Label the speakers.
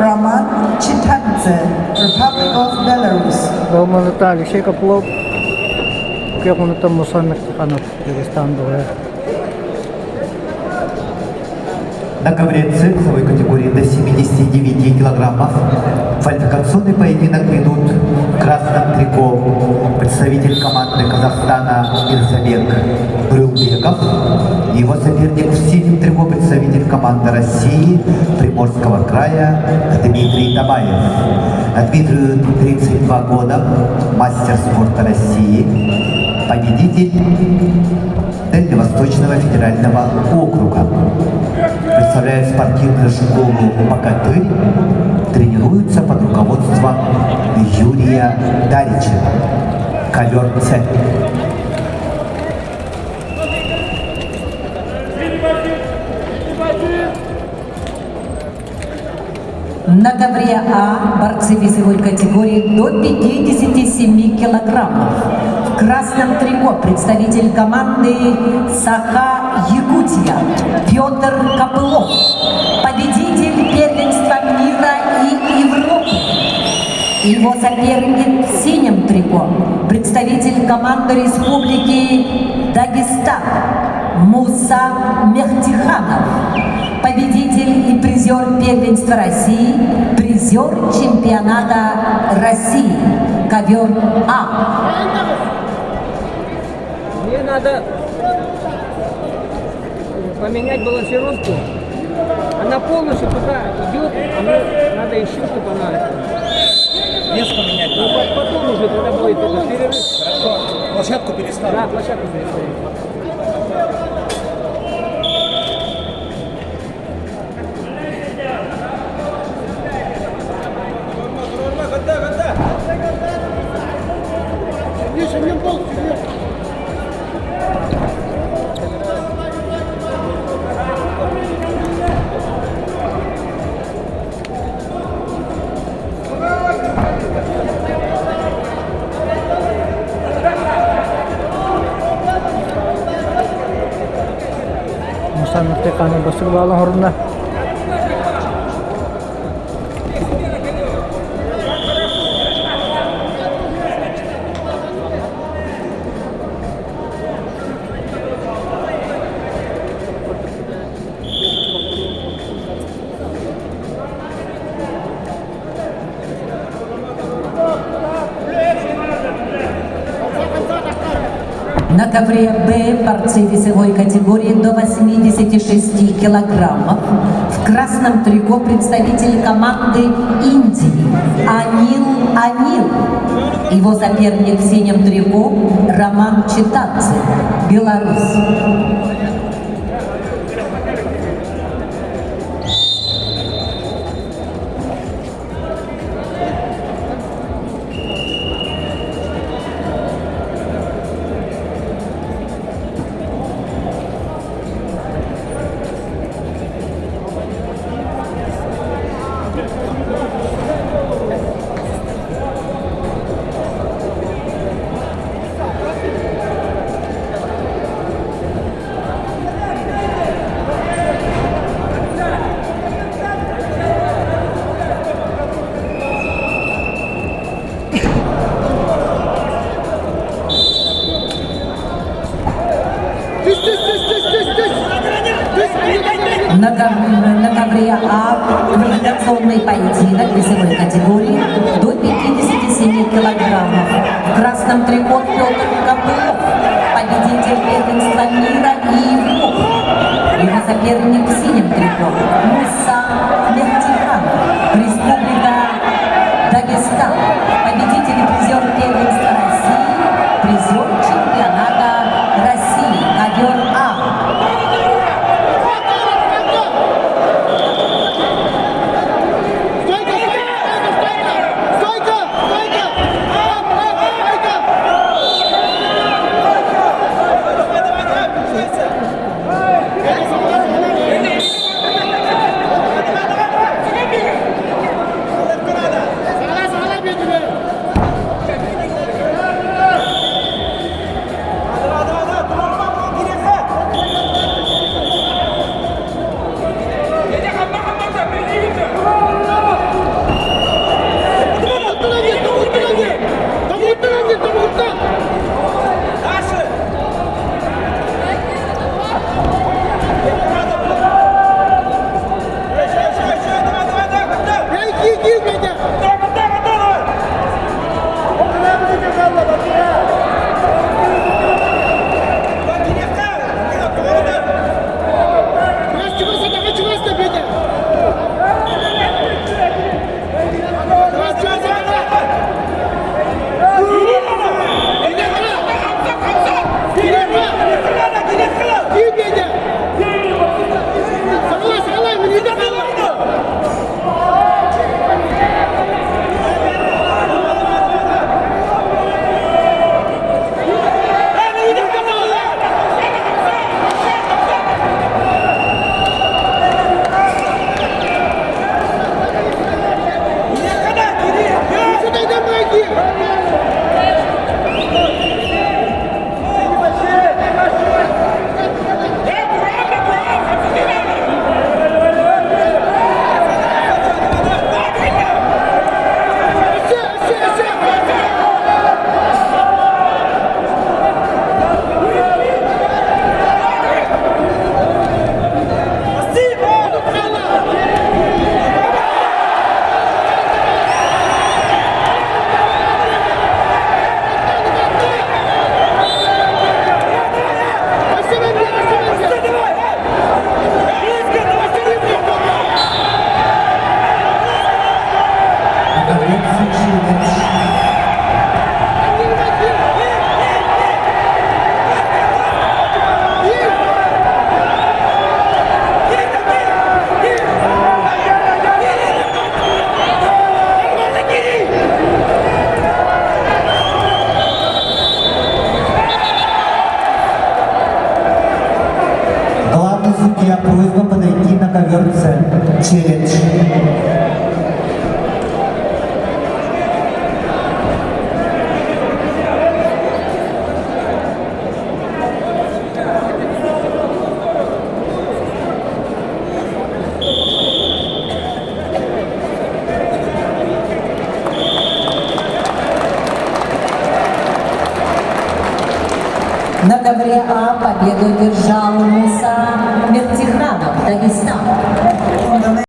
Speaker 1: Roman Chitadze, Republic of Belarus.
Speaker 2: Roman Наталья, ще каплов. Как он там мусамик тиханов, Дагестан был.
Speaker 3: На ковре С весовой категории до 79 килограммов квалификационный поединок ведут в красном трико представитель команды Казахстана Мирзабек Брюлбеков и его соперник в синем трико представитель команды России Приморского края Дмитрий Табаев. Дмитрию 32 года, мастер спорта России, победитель Дальневосточного федерального округа. Представляет спортивную школу «Богатырь», тренируется под руководством Юрия Даричева. Ковер С.
Speaker 4: На ковре А борцы весовой категории до 57 килограммов. В красном трико представитель команды Саха Якутия Петр Копылов, победитель первенства мира и Европы. Его соперник в синем трико представитель команды Республики Дагестан Муса Мехтиханов, победитель и призер первенства России, призер чемпионата России, ковер А.
Speaker 2: Мне надо поменять балансировку. Она полностью туда идет, а мне надо еще, чтобы она...
Speaker 5: Вес поменять
Speaker 2: Ну,
Speaker 5: надо.
Speaker 2: потом уже тогда будет этот перерыв.
Speaker 5: Хорошо. Площадку переставим.
Speaker 2: Да, площадку переставим. Мусамик тиханов басыр балың орнына.
Speaker 4: На ковре Б борцы весовой категории до 86 килограммов. В красном трико представитель команды Индии Анил. Его соперник в синем трико Роман Читадзе, Беларусь. На ковре А квалификационный поединок весовой категории до 57 килограммов. В красном трико Петр Копылов, победитель первенства мира и Европы. Его соперник в синем трико Муса Мехтиханов, Республика Дагестан, победитель и призер первенства России, призер чемпионата России, ковер А.
Speaker 3: друзья, просьба подойти на ковер С. Челлендж.
Speaker 4: На ковре А победу одержал Муса Мехтихранов, Дагестан.